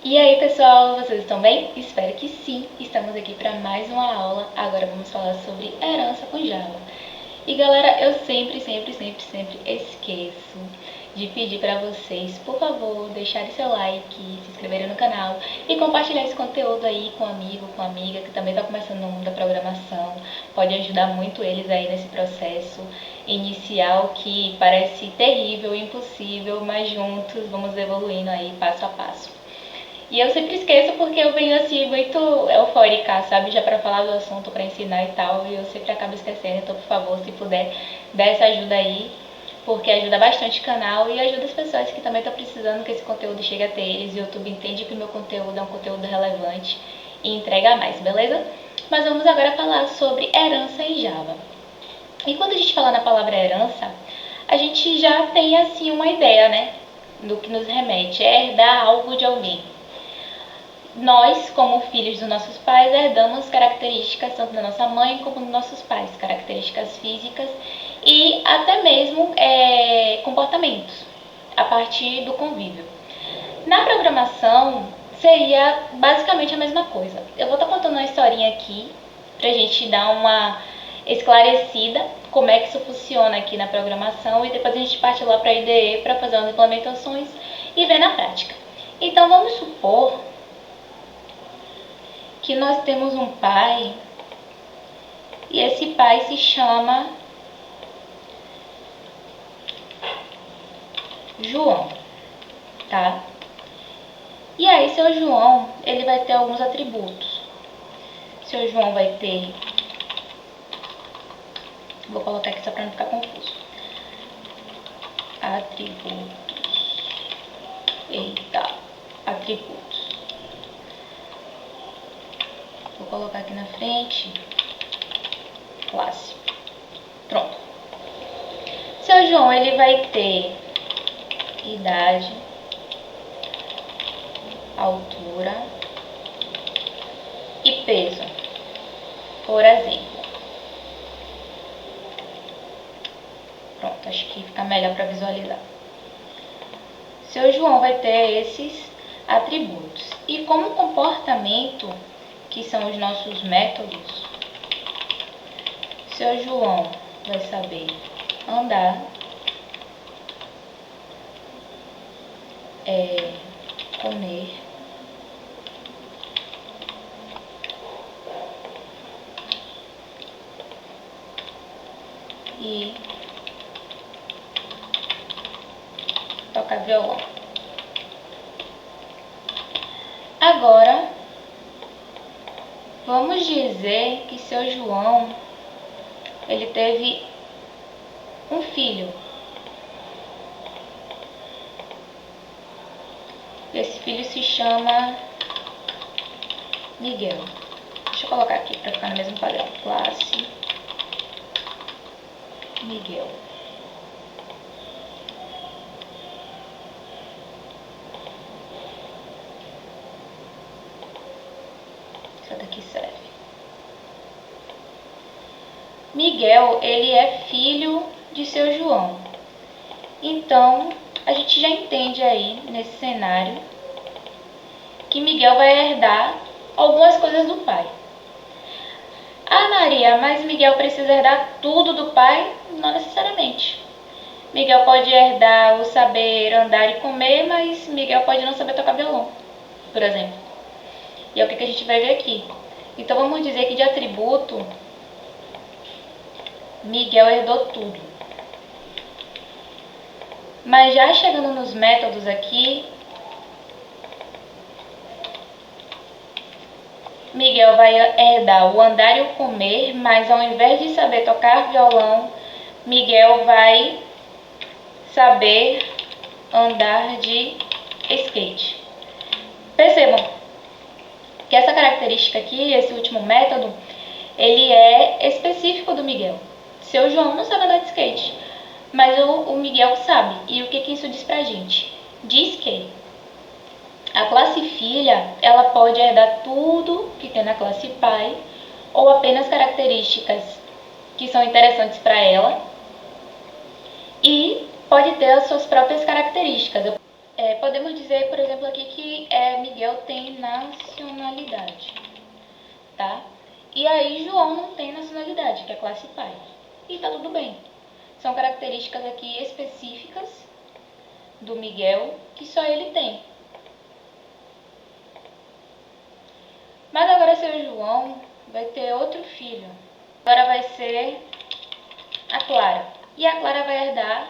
E aí pessoal, vocês estão bem? Espero que sim! Estamos aqui para mais uma aula. Agora vamos falar sobre herança com Java. E galera, eu sempre esqueço de pedir para vocês, por favor, deixarem seu like, se inscreverem no canal e compartilhar esse conteúdo aí com um amigo, com amiga que também está começando no mundo da programação. Pode ajudar muito eles aí nesse processo inicial que parece terrível, impossível, mas juntos vamos evoluindo aí passo a passo. E eu sempre esqueço porque eu venho assim muito eufórica, sabe? Já para falar do assunto, para ensinar e tal, e eu sempre acabo esquecendo. Então, por favor, se puder, dá essa ajuda aí, porque ajuda bastante o canal e ajuda as pessoas que também estão precisando que esse conteúdo chegue até eles. E o YouTube entende que o meu conteúdo é um conteúdo relevante e entrega mais, beleza? Mas vamos agora falar sobre herança em Java. E quando a gente fala na palavra herança, a gente já tem assim uma ideia, né? Do que nos remete, é herdar algo de alguém. Nós, como filhos dos nossos pais, herdamos características tanto da nossa mãe como dos nossos pais, características físicas e até mesmo comportamentos, a partir do convívio. Na programação, seria basicamente a mesma coisa. Eu vou estar contando uma historinha aqui pra gente dar uma esclarecida como é que isso funciona aqui na programação e depois a gente parte lá para a IDE para fazer as implementações e ver na prática. Então vamos supor que nós temos um pai e esse pai se chama João, tá? E aí seu João, ele vai ter alguns atributos. Seu João vai ter, vou colocar aqui só para não ficar confuso. Atributos. Vou colocar aqui na frente, classe. Pronto. Seu João, ele vai ter idade, altura e peso, por exemplo. Pronto, acho que fica melhor para visualizar. Seu João vai ter esses atributos. E como comportamento, que são os nossos métodos, seu João vai saber andar, comer, e tocar violão. Agora, vamos dizer que seu João, ele teve um filho. Esse filho se chama Miguel. Deixa eu colocar aqui para ficar no mesmo padrão. Classe Miguel. Isso daqui serve. Miguel, ele é filho de seu João. Então, a gente já entende aí, nesse cenário, que Miguel vai herdar algumas coisas do pai. Ah, Maria, mas Miguel precisa herdar tudo do pai? Não necessariamente. Miguel pode herdar o saber andar e comer, mas Miguel pode não saber tocar violão, por exemplo. E é o que a gente vai ver aqui. Então, vamos dizer que de atributo, Miguel herdou tudo. Mas já chegando nos métodos aqui, Miguel vai herdar o andar e o comer, mas ao invés de saber tocar violão, Miguel vai saber andar de skate. Percebam que essa característica aqui, esse último método, ele é específico do Miguel. Seu João não sabe andar de skate, mas o Miguel sabe. E o que isso diz pra gente? Diz que a classe filha, ela pode herdar tudo que tem na classe pai, ou apenas características que são interessantes para ela, e pode ter as suas próprias características. podemos dizer, por exemplo, aqui que Miguel tem nacionalidade, tá? E aí João não tem nacionalidade, que é classe pai. E tá tudo bem. São características aqui específicas do Miguel que só ele tem. Mas agora seu João vai ter outro filho. Agora vai ser a Clara. E a Clara vai herdar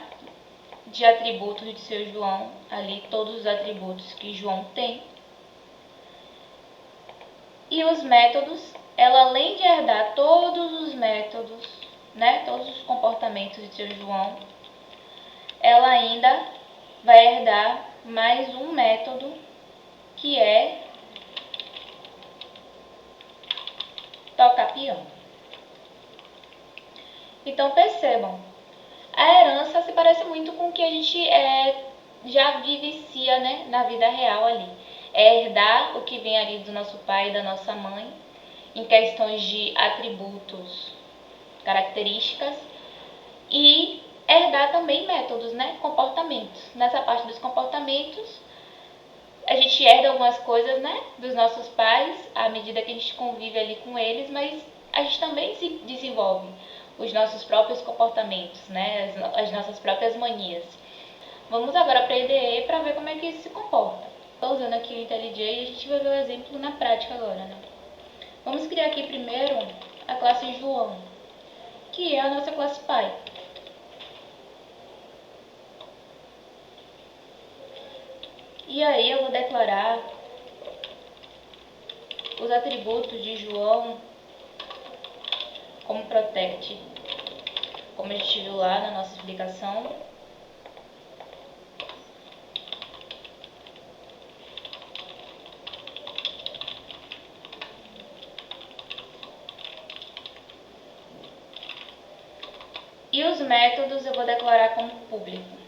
de atributos de seu João, ali todos os atributos que João tem. E os métodos, ela além de herdar todos os métodos, né, todos os comportamentos de seu João, ela ainda vai herdar mais um método que é tocar piano. Então percebam, a herança se parece muito com o que a gente já vivencia, né, na vida real ali. É herdar o que vem ali do nosso pai e da nossa mãe, em questões de atributos, características, e herdar também métodos, né, comportamentos. Nessa parte dos comportamentos, a gente herda algumas coisas, né, dos nossos pais, à medida que a gente convive ali com eles, mas a gente também se desenvolve os nossos próprios comportamentos, né, as nossas próprias manias. Vamos agora para a IDE para ver como é que isso se comporta. Estou usando aqui o IntelliJ e a gente vai ver o exemplo na prática agora, né. Vamos criar aqui primeiro a classe João, que é a nossa classe pai. E aí eu vou declarar os atributos de João como protect, como a gente viu lá na nossa explicação. E os métodos eu vou declarar como público.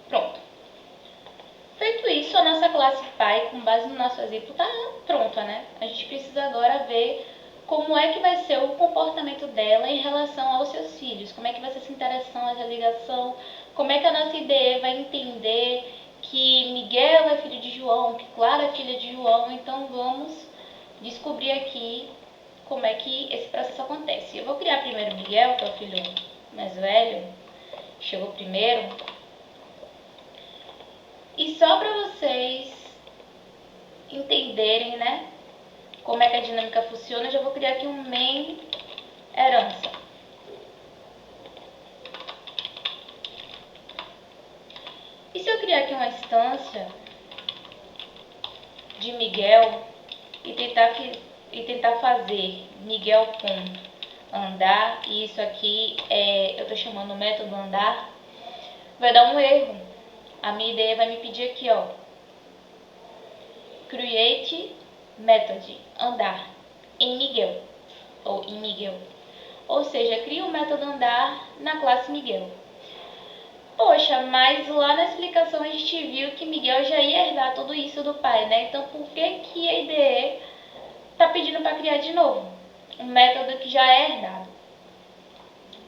Pronto. Feito isso, a nossa classe pai, com base no nosso exemplo, está pronta, né? A gente precisa agora ver como é que vai ser o comportamento dela em relação aos seus filhos, como é que vai ser essa interação, essa ligação, como é que a nossa IDE vai entender que Miguel é filho de João, que Clara é filha de João. Então vamos descobrir aqui como é que esse processo acontece. Eu vou criar primeiro Miguel, que é o filho mais velho, chegou primeiro. E só para vocês entenderem, né, como é que a dinâmica funciona, eu já vou criar aqui um main herança. E se eu criar aqui uma instância de Miguel e tentar fazer Miguel.andar, e isso aqui eu estou chamando o método andar, vai dar um erro. A minha ideia vai me pedir aqui, ó, create method andar em Miguel, ou seja, cria o método andar na classe Miguel. Poxa, mas lá na explicação a gente viu que Miguel já ia herdar tudo isso do pai, né? Então por que a IDE está pedindo para criar de novo um método que já é herdado?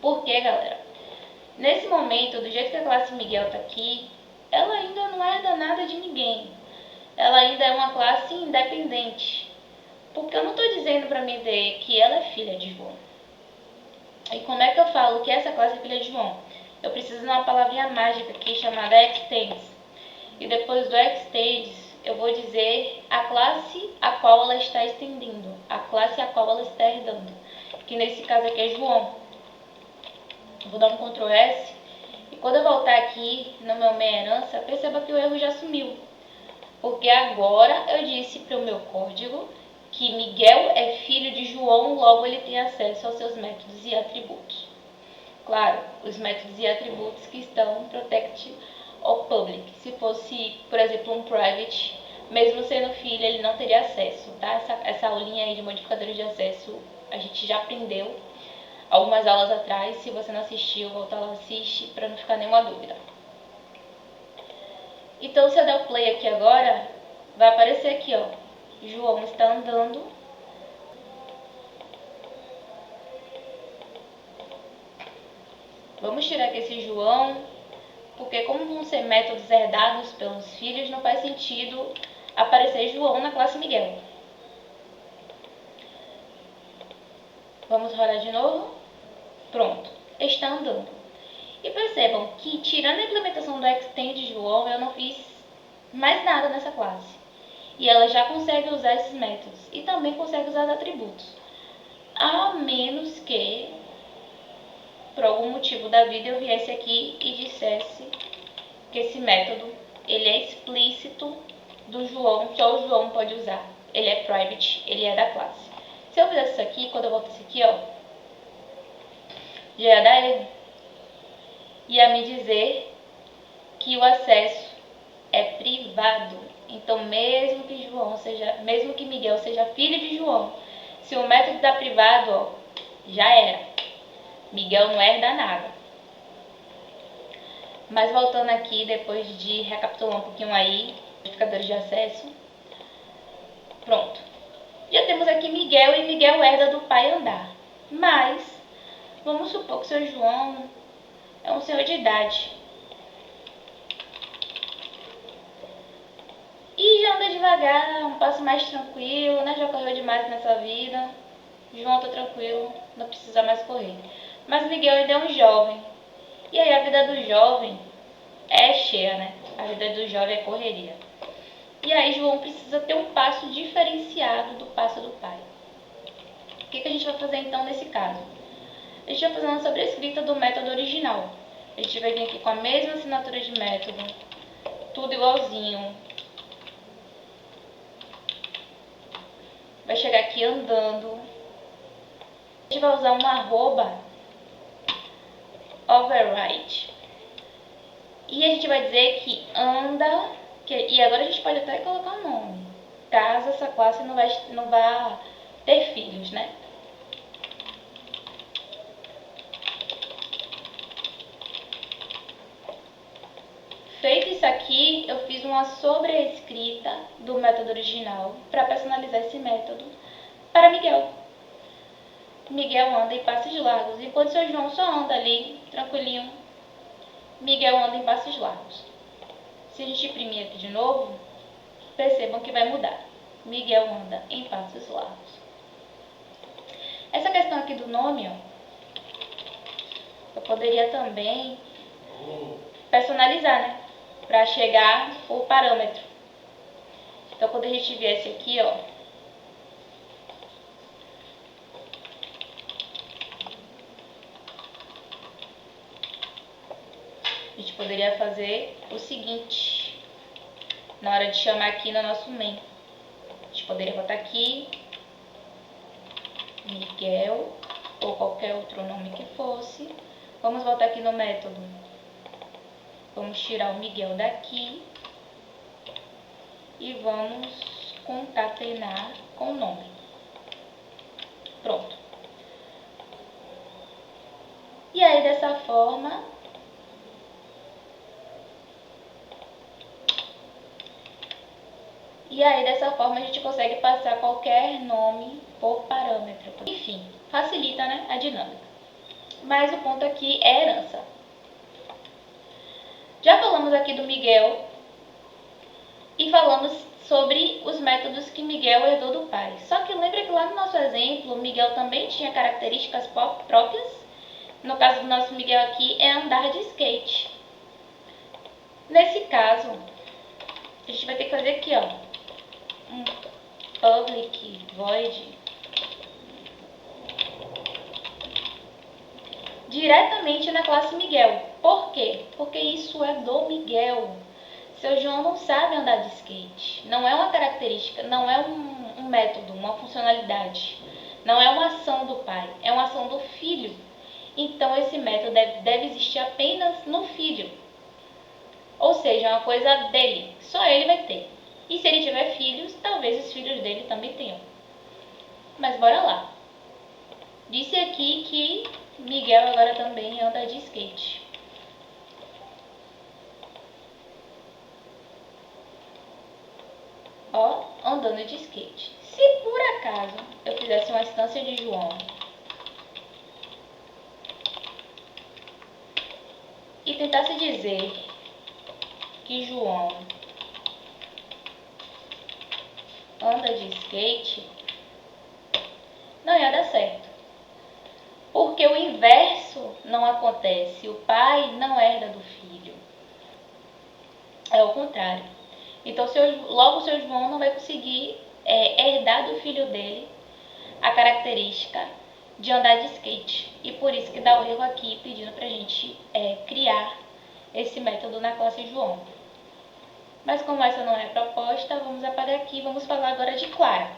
Por quê, galera? Nesse momento, do jeito que a classe Miguel está aqui, ela ainda não herda nada de ninguém. Ela ainda é uma classe independente. Porque eu não estou dizendo para minha IDE que ela é filha de João. E como é que eu falo que essa classe é filha de João? Eu preciso de uma palavrinha mágica aqui chamada extends. E depois do extends, eu vou dizer a classe a qual ela está estendendo, a classe a qual ela está herdando, que nesse caso aqui é João. Eu vou dar um Ctrl S, e quando eu voltar aqui no meu main herança, perceba que o erro já sumiu. Porque agora eu disse para o meu código que Miguel é filho de João, logo ele tem acesso aos seus métodos e atributos. Claro, os métodos e atributos que estão protect ou public. Se fosse, por exemplo, um private, mesmo sendo filho, ele não teria acesso, tá? Essa aulinha aí de modificadores de acesso a gente já aprendeu algumas aulas atrás. Se você não assistiu, volta lá, assiste, para não ficar nenhuma dúvida. Então, se eu der o play aqui agora, vai aparecer aqui, ó, João está andando. Vamos tirar aqui esse João, porque como vão ser métodos herdados pelos filhos, não faz sentido aparecer João na classe Miguel. Vamos rolar de novo. Pronto, está andando. E percebam que, tirando a implementação do extend João, eu não fiz mais nada nessa classe. E ela já consegue usar esses métodos e também consegue usar os atributos. A menos que, por algum motivo da vida, eu viesse aqui e dissesse que esse método ele é explícito do João, só o João pode usar. Ele é private, ele é da classe. Se eu fizesse isso aqui, quando eu voltasse aqui, ó, já ia dar erro. Ia me dizer que o acesso é privado. Então, mesmo que Miguel seja filho de João, se o método está privado, ó, já era. Miguel não herda nada. Mas voltando aqui, depois de recapitular um pouquinho aí, modificadores de acesso, pronto. Já temos aqui Miguel e Miguel herda do pai andar. Mas, vamos supor que o seu João é um senhor de idade. E já anda devagar, um passo mais tranquilo, né? Já correu demais nessa vida. João tá tranquilo, não precisa mais correr. Mas Miguel ainda é um jovem. E aí a vida do jovem é cheia, né? A vida do jovem é correria. E aí João precisa ter um passo diferenciado do passo do pai. O que a gente vai fazer então nesse caso? A gente vai fazer uma sobrescrita do método original. A gente vai vir aqui com a mesma assinatura de método, tudo igualzinho. Vai chegar aqui andando. A gente vai usar um arroba override. E a gente vai dizer que anda, e agora a gente pode até colocar um nome, caso essa classe não vai ter filhos, né? Feito isso aqui, eu fiz uma sobrescrita do método original para personalizar esse método para Miguel. Miguel anda em passos largos, enquanto seu João só anda ali, tranquilinho. Miguel anda em passos largos. Se a gente imprimir aqui de novo, percebam que vai mudar. Miguel anda em passos largos. Essa questão aqui do nome, ó, eu poderia também personalizar, né? Para chegar o parâmetro. Então, quando a gente viesse aqui, ó, a gente poderia fazer o seguinte, na hora de chamar aqui no nosso main. A gente poderia botar aqui Miguel, ou qualquer outro nome que fosse. Vamos voltar aqui no método. Vamos tirar o Miguel daqui e vamos concatenar com o nome. Pronto. E aí, dessa forma, a gente consegue passar qualquer nome por parâmetro. Enfim, facilita, né, a dinâmica. Mas o ponto aqui é herança. Já falamos aqui do Miguel e falamos sobre os métodos que Miguel herdou do pai. Só que lembra que lá no nosso exemplo, Miguel também tinha características próprias. No caso do nosso Miguel aqui, é andar de skate. Nesse caso, a gente vai ter que fazer aqui, ó, um public void diretamente na classe Miguel. Por quê? Porque isso é do Miguel. Seu João não sabe andar de skate. Não é uma característica, não é um método, uma funcionalidade. Não é uma ação do pai, é uma ação do filho. Então, esse método deve existir apenas no filho. Ou seja, é uma coisa dele, só ele vai ter. E se ele tiver filhos, talvez os filhos dele também tenham. Mas bora lá. Disse aqui que Miguel agora também anda de skate. Ó, andando de skate. Se por acaso eu fizesse uma instância de João e tentasse dizer que João anda de skate, não ia dar certo. Porque o inverso não acontece. O pai não herda do filho. É o contrário. Então, logo o seu João não vai conseguir herdar do filho dele a característica de andar de skate. E por isso que dá o erro aqui, pedindo pra gente criar esse método na classe João. Mas como essa não é a proposta, vamos apagar aqui e vamos falar agora de Clara.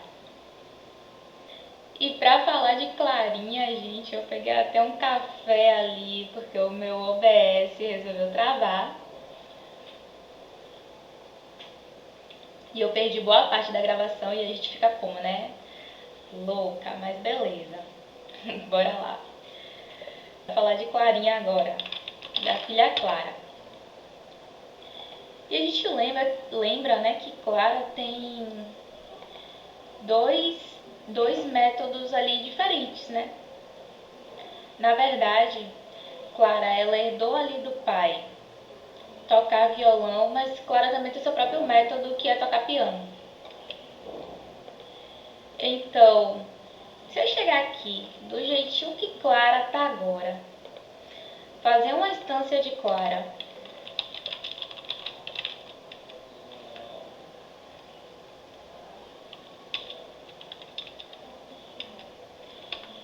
E pra falar de Clarinha, gente, eu peguei até um café ali, porque o meu OBS resolveu travar. E eu perdi boa parte da gravação e a gente fica como, né? Louca, mas beleza. Bora lá. Vou falar de Clarinha agora, da filha Clara. E a gente lembra, né, que Clara tem dois métodos ali diferentes, né? Na verdade, Clara, ela herdou ali do pai tocar violão, mas Clara também tem seu próprio método, que é tocar piano. Então, se eu chegar aqui do jeitinho que Clara tá agora, fazer uma instância de Clara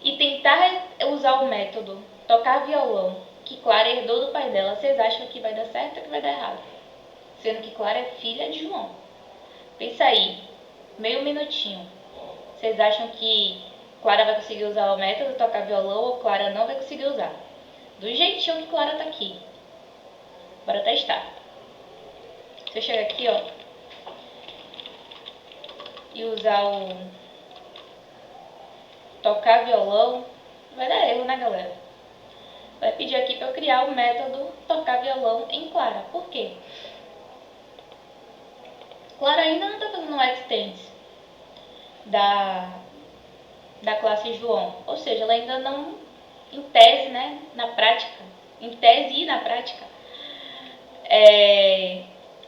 e tentar usar o método tocar violão que Clara herdou do pai dela, vocês acham que vai dar certo ou que vai dar errado? Sendo que Clara é filha de João. Pensa aí, meio minutinho. Vocês acham que Clara vai conseguir usar o método tocar violão ou Clara não vai conseguir usar? Do jeitinho que Clara tá aqui. Bora testar. Se eu chegar aqui, ó, e usar o tocar violão, vai dar erro, né, galera? Vai pedir aqui para eu criar o método tocar violão em Clara. Por quê? Clara ainda não está fazendo um extends da classe João. Ou seja, ela ainda não, em tese, né, na prática, em tese e na prática,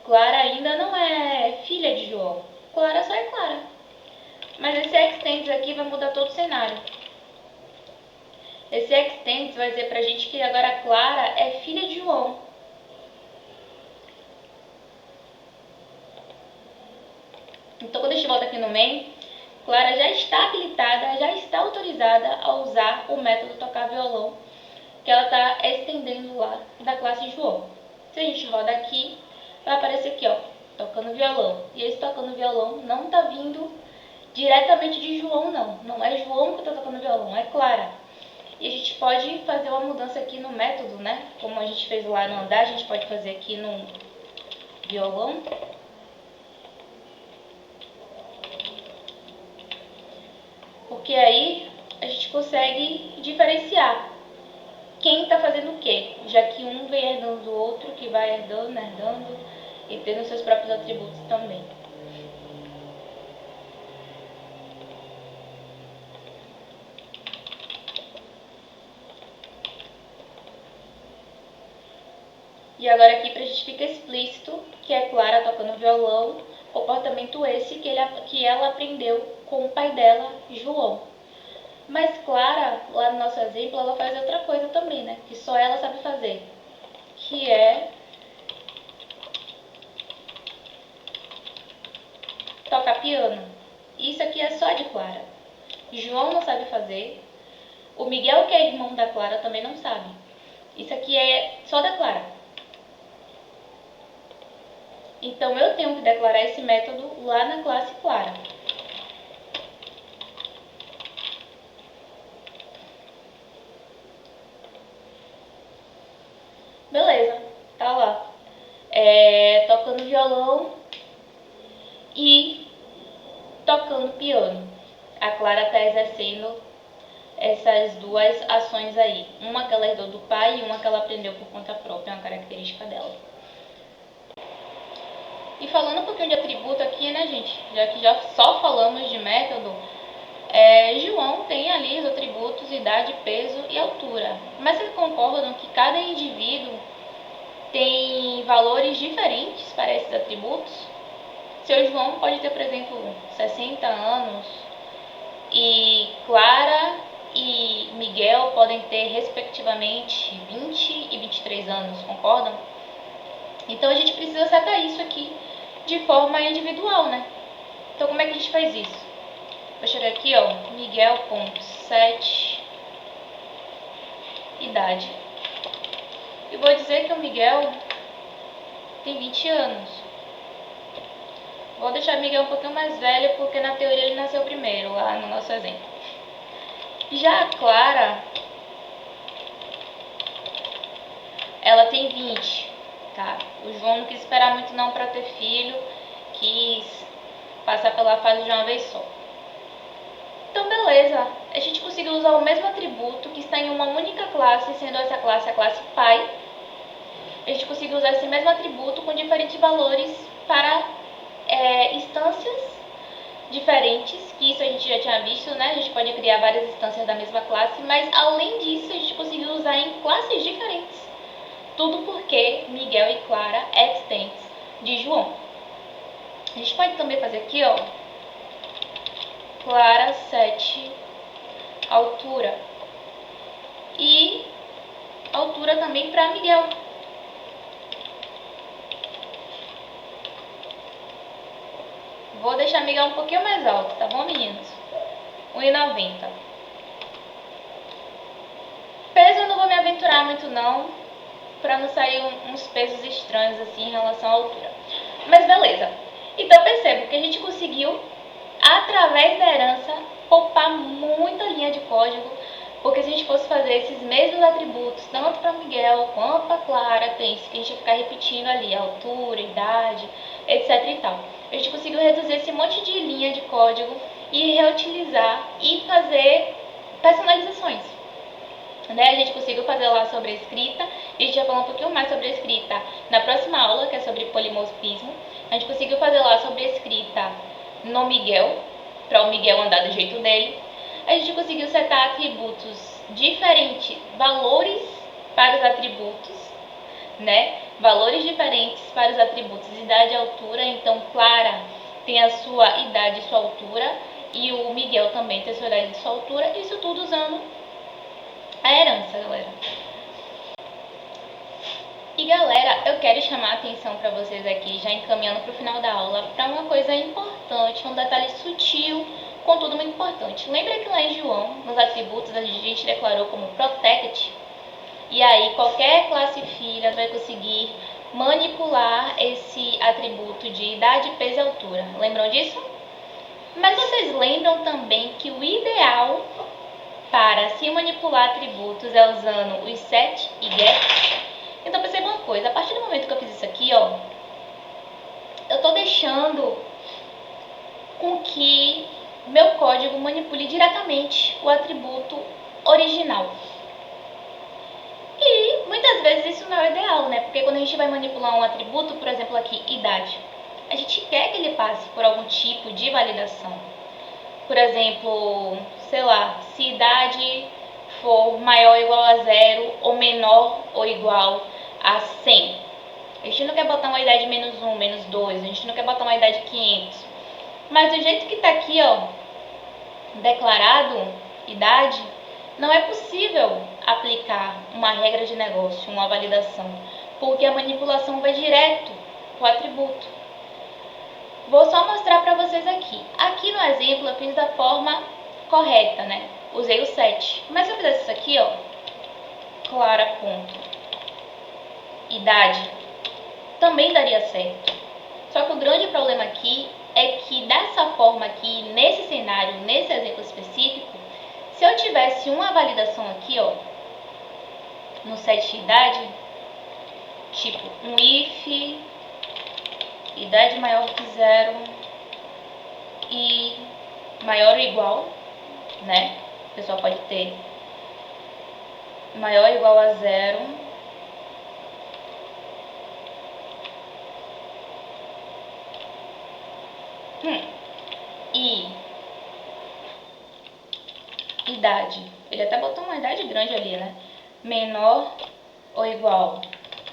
Clara ainda não é filha de João. Clara só é Clara. Mas esse extends aqui vai mudar todo o cenário. Esse extends vai dizer pra gente que agora Clara é filha de João. Então, quando a gente volta aqui no main, Clara já está habilitada, já está autorizada a usar o método tocar violão, que ela está estendendo lá da classe João. Se a gente roda aqui, vai aparecer aqui, ó, tocando violão. E esse tocando violão não está vindo diretamente de João, não. Não é João que está tocando violão, é Clara. E a gente pode fazer uma mudança aqui no método, né? Como a gente fez lá no andar, a gente pode fazer aqui no violão. Porque aí a gente consegue diferenciar quem está fazendo o quê, já que um vem herdando do outro, que vai herdando e tendo seus próprios atributos também. E agora aqui pra gente ficar explícito que é Clara tocando violão, comportamento esse que ela aprendeu com o pai dela, João. Mas Clara, lá no nosso exemplo, ela faz outra coisa também, né? Que só ela sabe fazer. Que é tocar piano. Isso aqui é só de Clara. João não sabe fazer. O Miguel, que é irmão da Clara, também não sabe. Isso aqui é só da Clara. Então eu tenho que declarar esse método lá na classe Clara. Beleza, tá lá. violão e tocando piano. A Clara está exercendo essas duas ações aí. Uma que ela herdou do pai e uma que ela aprendeu por conta própria, uma característica dela. E falando um pouquinho de atributo aqui, né, gente? Já que já só falamos de método, João tem ali os atributos idade, peso e altura. Mas vocês concordam que cada indivíduo tem valores diferentes para esses atributos? Seu João pode ter, por exemplo, 60 anos e Clara e Miguel podem ter, respectivamente, 20 e 23 anos, concordam? Então, a gente precisa setar isso aqui de forma individual, né? Então, como é que a gente faz isso? Vou chegar aqui, ó, Miguel.7, idade. E vou dizer que o Miguel tem 20 anos. Vou deixar o Miguel um pouquinho mais velho, porque na teoria ele nasceu primeiro, lá no nosso exemplo. Já a Clara, ela tem 20, tá? O João não quis esperar muito não para ter filho, quis passar pela fase de uma vez só. Então, beleza. A gente conseguiu usar o mesmo atributo que está em uma única classe, sendo essa classe a classe pai. A gente conseguiu usar esse mesmo atributo com diferentes valores para instâncias diferentes, que isso a gente já tinha visto, né? A gente pode criar várias instâncias da mesma classe, mas além disso a gente conseguiu usar em classes diferentes. Tudo porque Miguel e Clara extends de João. A gente pode também fazer aqui, ó, Clara 7, altura. E altura também para Miguel. Vou deixar Miguel um pouquinho mais alto, tá bom, meninos? 1,90. Peso eu não vou me aventurar muito não, pra não sair uns pesos estranhos assim em relação à altura. Mas beleza. Então perceba que a gente conseguiu, através da herança, poupar muita linha de código, porque se a gente fosse fazer esses mesmos atributos, tanto para Miguel quanto para Clara, pense que a gente ia ficar repetindo ali altura, idade, etc e tal. A gente conseguiu reduzir esse monte de linha de código e reutilizar e fazer personalizações. Né? A gente conseguiu fazer lá sobre a escrita, e a gente vai falar um pouquinho mais sobre a escrita na próxima aula, que é sobre polimorfismo. A gente conseguiu fazer lá sobre a escrita no Miguel, para o Miguel andar do jeito dele. A gente conseguiu setar atributos diferentes, valores para os atributos, né? Valores diferentes para os atributos, idade e altura. Então, Clara tem a sua idade e sua altura, e o Miguel também tem a sua idade e sua altura. Isso tudo usando a herança, galera. E galera, eu quero chamar a atenção para vocês aqui, já encaminhando para o final da aula, para uma coisa importante, um detalhe sutil, contudo muito importante. Lembra que lá em João, nos atributos, a gente declarou como protect? E aí, qualquer classe filha vai conseguir manipular esse atributo de idade, peso e altura. Lembram disso? Mas vocês lembram também que o ideal para se manipular atributos é usando os set e get? Então perceba uma coisa, a partir do momento que eu fiz isso aqui, ó, eu estou deixando com que meu código manipule diretamente o atributo original. E muitas vezes isso não é o ideal, né? Porque quando a gente vai manipular um atributo, por exemplo aqui, idade, a gente quer que ele passe por algum tipo de validação. Por exemplo, sei lá, se idade for maior ou igual a 0 ou menor ou igual a 100. A gente não quer botar uma idade menos 1, menos 2, a gente não quer botar uma idade 500. Mas do jeito que está aqui, ó, declarado idade, não é possível aplicar uma regra de negócio, uma validação, porque a manipulação vai direto para o atributo. Vou só mostrar para vocês aqui. Aqui no exemplo eu fiz da forma correta, né? Usei o set. Mas se eu fizesse isso aqui, ó, Clara ponto idade, também daria certo. Só que o grande problema aqui é que dessa forma aqui, nesse cenário, nesse exemplo específico, se eu tivesse uma validação aqui, ó, no set idade, tipo um if idade maior que 0 e maior ou igual, né? A pessoa pode ter maior ou igual a 0. E idade, ele até botou uma idade grande ali, né? Menor ou igual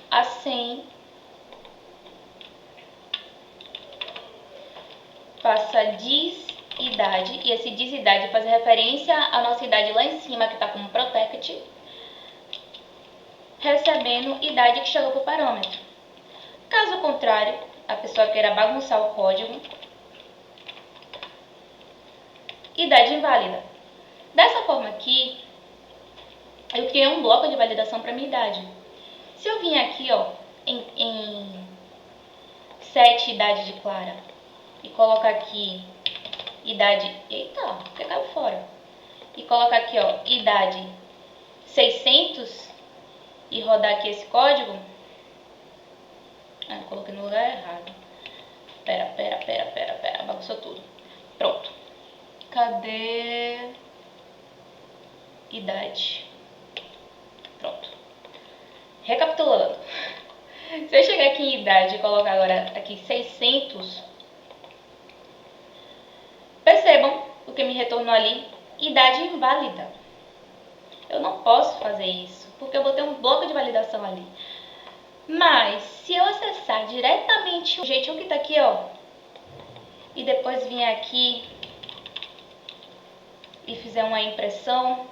a 100, passa disidade, e esse disidade faz referência à nossa idade lá em cima, que está como protect, recebendo idade que chegou para o parâmetro. Caso contrário, a pessoa queira bagunçar o código, idade inválida. Dessa forma aqui, eu criei um bloco de validação para minha idade. Se eu vim aqui, ó, em set idade de Clara e colocar aqui idade, eita, que caiu fora, e colocar aqui, ó, idade 600 e rodar aqui esse código, coloquei no lugar errado, pera, bagunçou tudo, pronto, cadê idade, pronto, recapitulando, se eu chegar aqui em idade e colocar agora aqui 600, percebam o que me retornou ali, idade inválida. Eu não posso fazer isso, porque eu botei um bloco de validação ali. Mas, se eu acessar diretamente o jeitinho que está aqui, ó, e depois vir aqui e fizer uma impressão,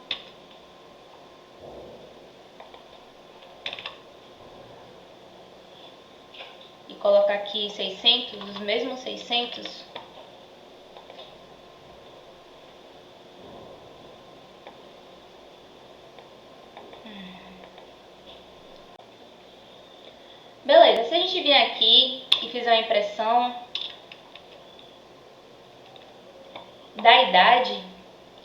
e colocar aqui 600, os mesmos 600, beleza, se a gente vier aqui e fizer uma impressão da idade,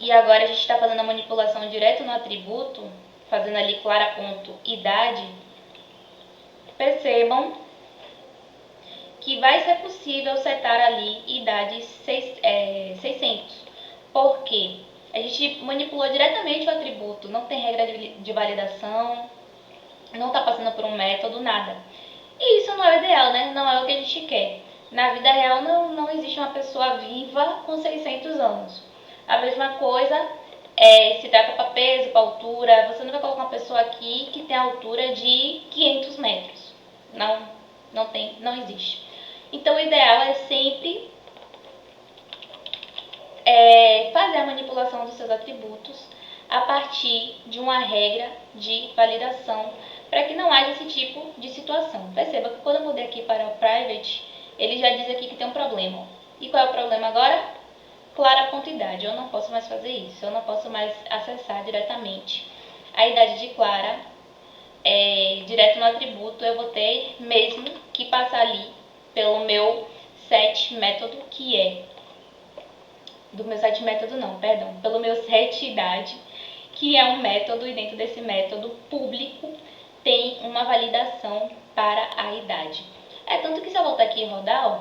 e agora a gente está fazendo a manipulação direto no atributo, fazendo ali clara.idade, percebam que vai ser possível setar ali idade 600, porque a gente manipulou diretamente o atributo, não tem regra de validação, não está passando por um método, nada. E isso não é o ideal, né? Não é o que a gente quer. Na vida real não existe uma pessoa viva com 600 anos. A mesma coisa se trata para peso, para altura. Você não vai colocar uma pessoa aqui que tem a altura de 500 metros. Não existe. Então o ideal é sempre fazer a manipulação dos seus atributos a partir de uma regra de validação para que não haja esse tipo de situação. Perceba que quando eu mudei aqui para o private, ele já diz aqui que tem um problema. E qual é o problema agora? Clara.idade. Eu não posso mais fazer isso. Eu não posso mais acessar diretamente a idade de Clara direto no atributo. Eu vou ter mesmo que passar ali pelo meu set método, que é do meu set método não, perdão, pelo meu set idade, que é um método, e dentro desse método público tem uma validação para a idade. Tanto que se eu voltar aqui e rodar, ó,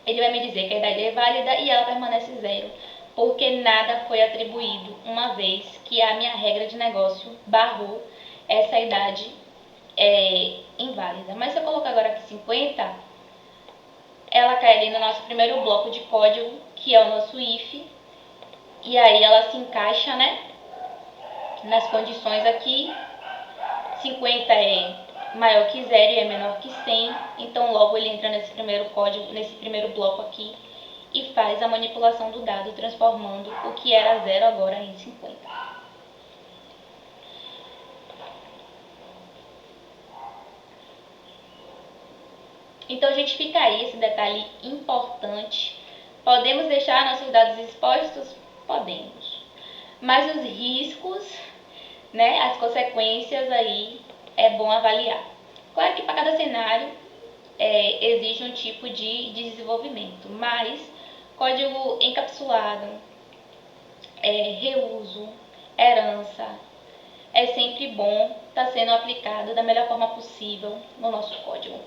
ele vai me dizer que a idade é válida e ela permanece 0, porque nada foi atribuído, uma vez que a minha regra de negócio barrou essa idade inválida. Mas se eu colocar agora aqui 50, ela cai ali no nosso primeiro bloco de código, que é o nosso if, e aí ela se encaixa, né, nas condições aqui. 50 é maior que 0 e é menor que 100, então logo ele entra nesse primeiro código, nesse primeiro bloco aqui, e faz a manipulação do dado, transformando o que era 0 agora em 50. Então, gente, fica aí esse detalhe importante. Podemos deixar nossos dados expostos? Podemos. Mas os riscos, né, as consequências aí, é bom avaliar. Claro que para cada cenário exige um tipo de desenvolvimento, mas código encapsulado, reuso, herança, é sempre bom estar sendo aplicado da melhor forma possível no nosso código.